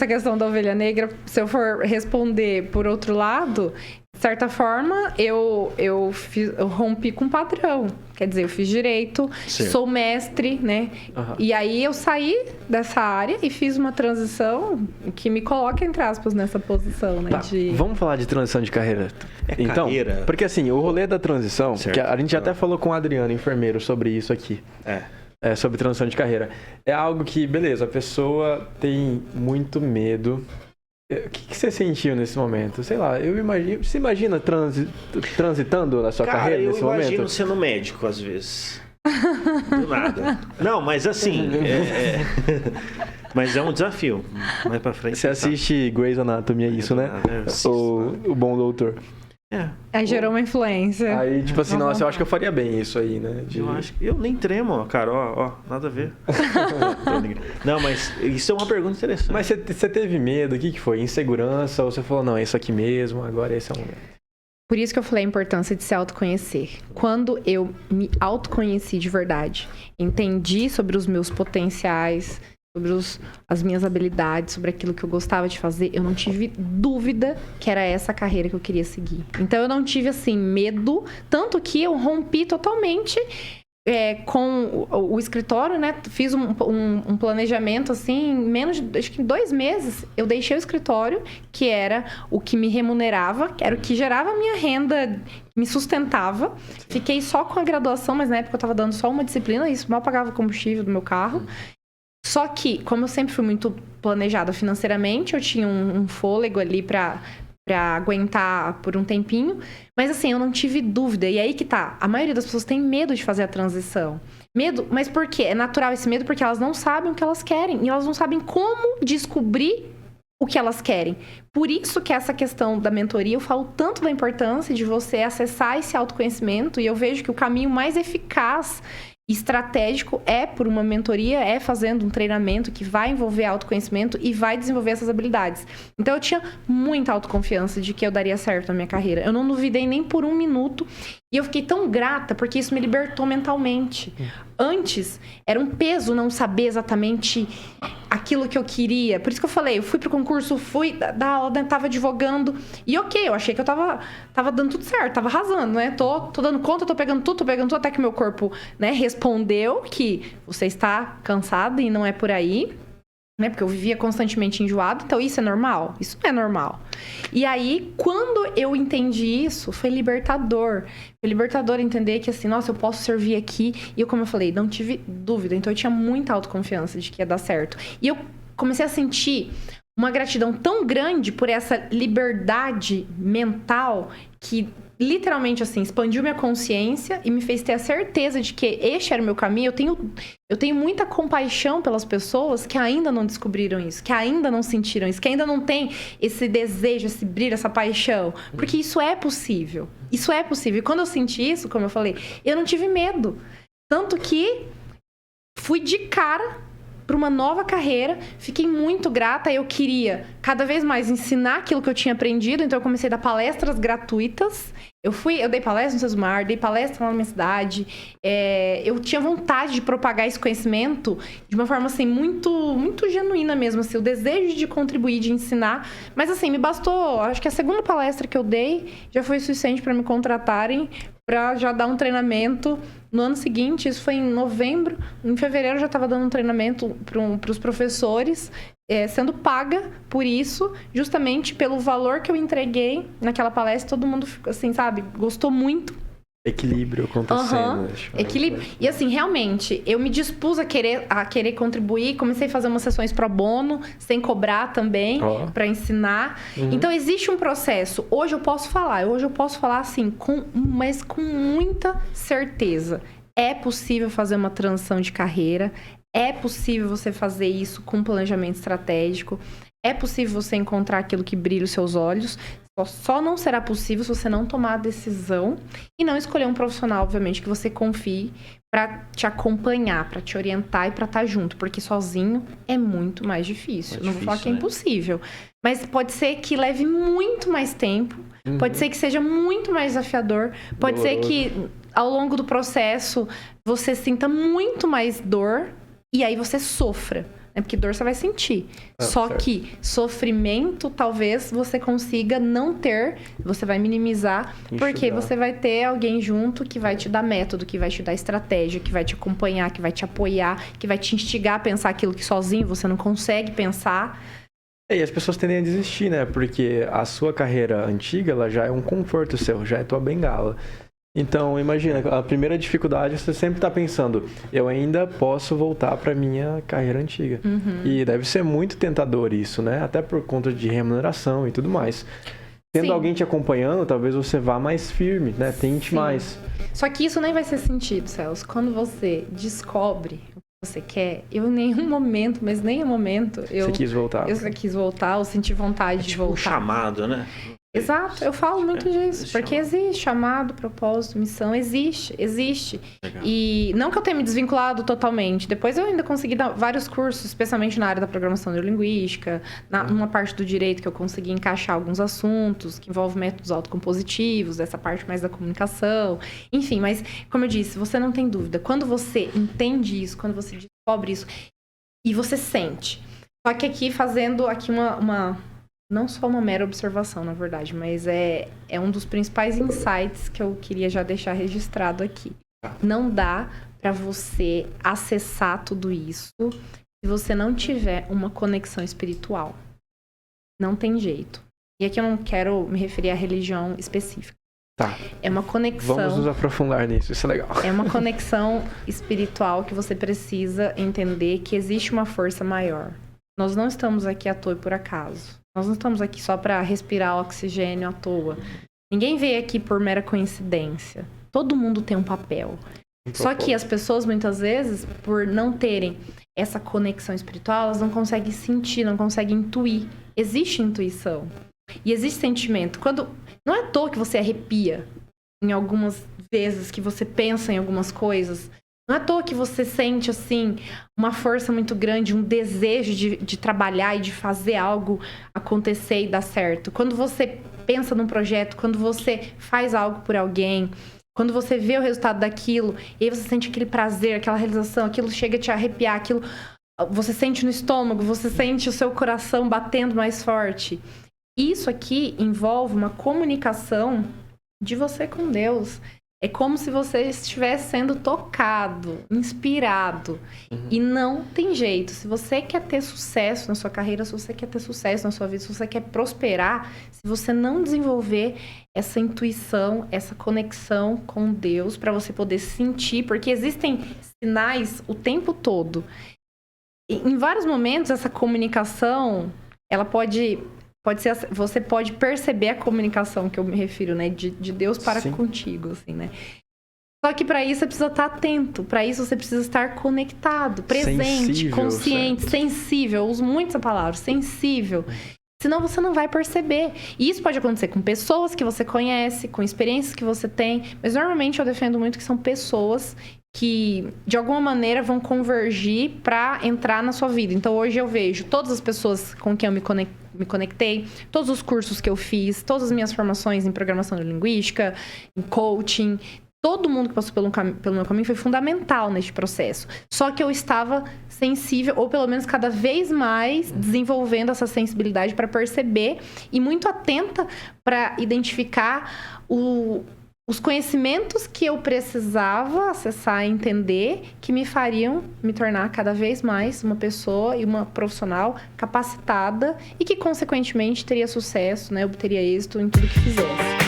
essa questão da ovelha negra, se eu for responder por outro lado, de certa forma, eu rompi com o padrão. Quer dizer, eu fiz direito, sou mestre, né? E aí eu saí dessa área e fiz uma transição que me coloca, entre aspas, nessa posição, né? Tá, vamos falar de transição de carreira. Então, carreira. Porque assim, o rolê da transição, que a gente até falou com o Adriano, enfermeiro, sobre isso aqui. Sobre transição de carreira. É algo que, beleza, a pessoa tem muito medo. O que você sentiu nesse momento? Sei lá, eu imagino... Você imagina transitando na sua carreira nesse momento? Eu imagino sendo médico, às vezes. Do nada. Não, mas assim... Mas é um desafio. Mais pra frente... Você assiste Grey's Anatomy, é isso, né? O Bom Doutor. Aí gerou uma influência. Aí, tipo assim, nossa, eu acho que eu faria bem isso aí, né? Eu nem tremo, cara. Ó, nada a ver. Não, mas isso é uma pergunta interessante. Mas você teve medo? O que foi? Insegurança? Ou você falou, não, é isso aqui mesmo, agora esse é o momento? Por isso que eu falei a importância de se autoconhecer. Quando eu me autoconheci de verdade, entendi sobre os meus potenciais, sobre as minhas habilidades, sobre aquilo que eu gostava de fazer, eu não tive dúvida que era essa carreira que eu queria seguir. Então, eu não tive, assim, medo, tanto que eu rompi totalmente com o escritório, né? Fiz um planejamento, assim, em menos de, acho que em 2 meses, eu deixei o escritório, que era o que me remunerava, que era o que gerava minha renda, me sustentava. Fiquei só com a graduação, mas na época eu estava dando só uma disciplina, isso mal pagava o combustível do meu carro. Só que, como eu sempre fui muito planejada financeiramente, eu tinha um fôlego ali pra aguentar por um tempinho. Mas assim, eu não tive dúvida. E aí que tá, a maioria das pessoas tem medo de fazer a transição. Medo, mas por quê? É natural esse medo porque elas não sabem o que elas querem. E elas não sabem como descobrir o que elas querem. Por isso que essa questão da mentoria, eu falo tanto da importância de você acessar esse autoconhecimento. E eu vejo que o caminho mais eficaz estratégico é por uma mentoria, é fazendo um treinamento que vai envolver autoconhecimento e vai desenvolver essas habilidades. Então, eu tinha muita autoconfiança de que eu daria certo na minha carreira. Eu não duvidei nem por 1 minuto e eu fiquei tão grata porque isso me libertou mentalmente. Antes, era um peso não saber exatamente aquilo que eu queria. Por isso que eu falei, eu fui pro concurso, fui dar aula, tava advogando e eu achei que eu tava dando tudo certo, tava arrasando, né? Tô dando conta, tô pegando tudo, até que meu corpo, né, respondeu que você está cansada e não é por aí, né? Porque eu vivia constantemente enjoado, então isso é normal? Isso não é normal. E aí, quando eu entendi isso, foi libertador. Foi libertador entender que assim, nossa, eu posso servir aqui. E eu, como eu falei, não tive dúvida. Então, eu tinha muita autoconfiança de que ia dar certo. E eu comecei a sentir uma gratidão tão grande por essa liberdade mental que literalmente, assim, expandiu minha consciência e me fez ter a certeza de que este era o meu caminho. Eu tenho muita compaixão pelas pessoas que ainda não descobriram isso, que ainda não sentiram isso, que ainda não têm esse desejo, esse brilho, essa paixão. Porque isso é possível. Isso é possível. E quando eu senti isso, como eu falei, eu não tive medo. Tanto que fui de cara para uma nova carreira, fiquei muito grata, eu queria cada vez mais ensinar aquilo que eu tinha aprendido, então eu comecei a dar palestras gratuitas, eu dei palestra no Sesmar, dei palestra lá na minha cidade, eu tinha vontade de propagar esse conhecimento de uma forma, assim, muito, muito genuína mesmo, assim, o desejo de contribuir, de ensinar, mas assim, me bastou, acho que a segunda palestra que eu dei já foi suficiente para me contratarem, para já dar um treinamento. No ano seguinte, isso foi em novembro, em fevereiro eu já estava dando um treinamento para os professores, sendo paga por isso, justamente pelo valor que eu entreguei naquela palestra. Todo mundo, assim, sabe, gostou muito. Equilíbrio acontecendo. Equilíbrio. E assim, realmente, eu me dispus a querer contribuir, comecei a fazer umas sessões pro bono, sem cobrar também, para ensinar. Então, existe um processo. Hoje eu posso falar assim, mas com muita certeza. É possível fazer uma transição de carreira, é possível você fazer isso com planejamento estratégico, é possível você encontrar aquilo que brilha os seus olhos. Só não será possível se você não tomar a decisão e não escolher um profissional, obviamente, que você confie para te acompanhar, para te orientar e para estar junto, porque sozinho é muito mais difícil. Não vou falar que é impossível, mas pode ser que leve muito mais tempo, pode ser que seja muito mais desafiador, pode ser que ao longo do processo você sinta muito mais dor e aí você sofra. né? Porque dor você vai sentir. Só certo. Que sofrimento, talvez você consiga não ter, você vai minimizar, porque você vai ter alguém junto que vai te dar método, que vai te dar estratégia, que vai te acompanhar, que vai te apoiar, que vai te instigar a pensar aquilo que sozinho você não consegue pensar. E as pessoas tendem a desistir, né? Porque a sua carreira antiga, ela já é um conforto seu, já é tua bengala. Então, imagina, a primeira dificuldade, você sempre está pensando, eu ainda posso voltar para minha carreira antiga. E deve ser muito tentador isso, né? Até por conta de remuneração e tudo mais. Tendo alguém te acompanhando, talvez você vá mais firme, né? Tente mais. Só que isso nem vai ser sentido, Celso. Quando você descobre você quer, eu em nenhum momento, mas nenhum momento, você quis voltar. Eu quis voltar, eu senti vontade de voltar. Um chamado, né? Exato, eu falo muito disso, porque existe chamado, propósito, missão, existe. Legal. E não que eu tenha me desvinculado totalmente, depois eu ainda consegui dar vários cursos, especialmente na área da programação neurolinguística, numa parte do direito que eu consegui encaixar alguns assuntos que envolvem métodos autocompositivos, essa parte mais da comunicação, enfim, mas como eu disse, você não tem dúvida, quando você entende isso, quando você descobre isso, e você sente, só que aqui fazendo aqui uma não só uma mera observação, na verdade, mas é um dos principais insights que eu queria já deixar registrado aqui. Não dá para você acessar tudo isso se você não tiver uma conexão espiritual. Não tem jeito. E aqui eu não quero me referir à religião específica. Tá. É uma conexão... Vamos nos aprofundar nisso, isso é legal. É uma conexão espiritual que você precisa entender que existe uma força maior. Nós não estamos aqui à toa e por acaso. Nós não estamos aqui só para respirar oxigênio à toa. Ninguém veio aqui por mera coincidência. Todo mundo tem um papel. Só que as pessoas, muitas vezes, por não terem essa conexão espiritual, elas não conseguem sentir, não conseguem intuir. Existe intuição. E existe sentimento. Não é à toa que você arrepia em algumas vezes que você pensa em algumas coisas. Não é à toa que você sente, assim, uma força muito grande, um desejo de trabalhar e de fazer algo acontecer e dar certo. Quando você pensa num projeto, quando você faz algo por alguém, quando você vê o resultado daquilo, e aí você sente aquele prazer, aquela realização, aquilo chega a te arrepiar, aquilo você sente no estômago, você sente o seu coração batendo mais forte. Isso aqui envolve uma comunicação de você com Deus. É como se você estivesse sendo tocado, inspirado. E não tem jeito. Se você quer ter sucesso na sua carreira, se você quer ter sucesso na sua vida, se você quer prosperar, se você não desenvolver essa intuição, essa conexão com Deus, para você poder sentir, porque existem sinais o tempo todo. E, em vários momentos, essa comunicação, ela pode ser, você pode perceber a comunicação que eu me refiro, né? De Deus para contigo, assim, né? Só que para isso você precisa estar atento. Para isso você precisa estar conectado, presente, sensível, consciente, sensível. Eu uso muito essa palavra, sensível. Senão você não vai perceber. E isso pode acontecer com pessoas que você conhece, com experiências que você tem. Mas normalmente eu defendo muito que são pessoas que, de alguma maneira, vão convergir para entrar na sua vida. Então, hoje eu vejo todas as pessoas com quem eu me conectei, todos os cursos que eu fiz, todas as minhas formações em programação neurolinguística, em coaching, todo mundo que passou pelo meu caminho foi fundamental neste processo. Só que eu estava sensível, ou pelo menos cada vez mais desenvolvendo essa sensibilidade para perceber e muito atenta para identificar os conhecimentos que eu precisava acessar e entender que me fariam me tornar cada vez mais uma pessoa e uma profissional capacitada e que, consequentemente, teria sucesso, né? Obteria êxito em tudo que fizesse.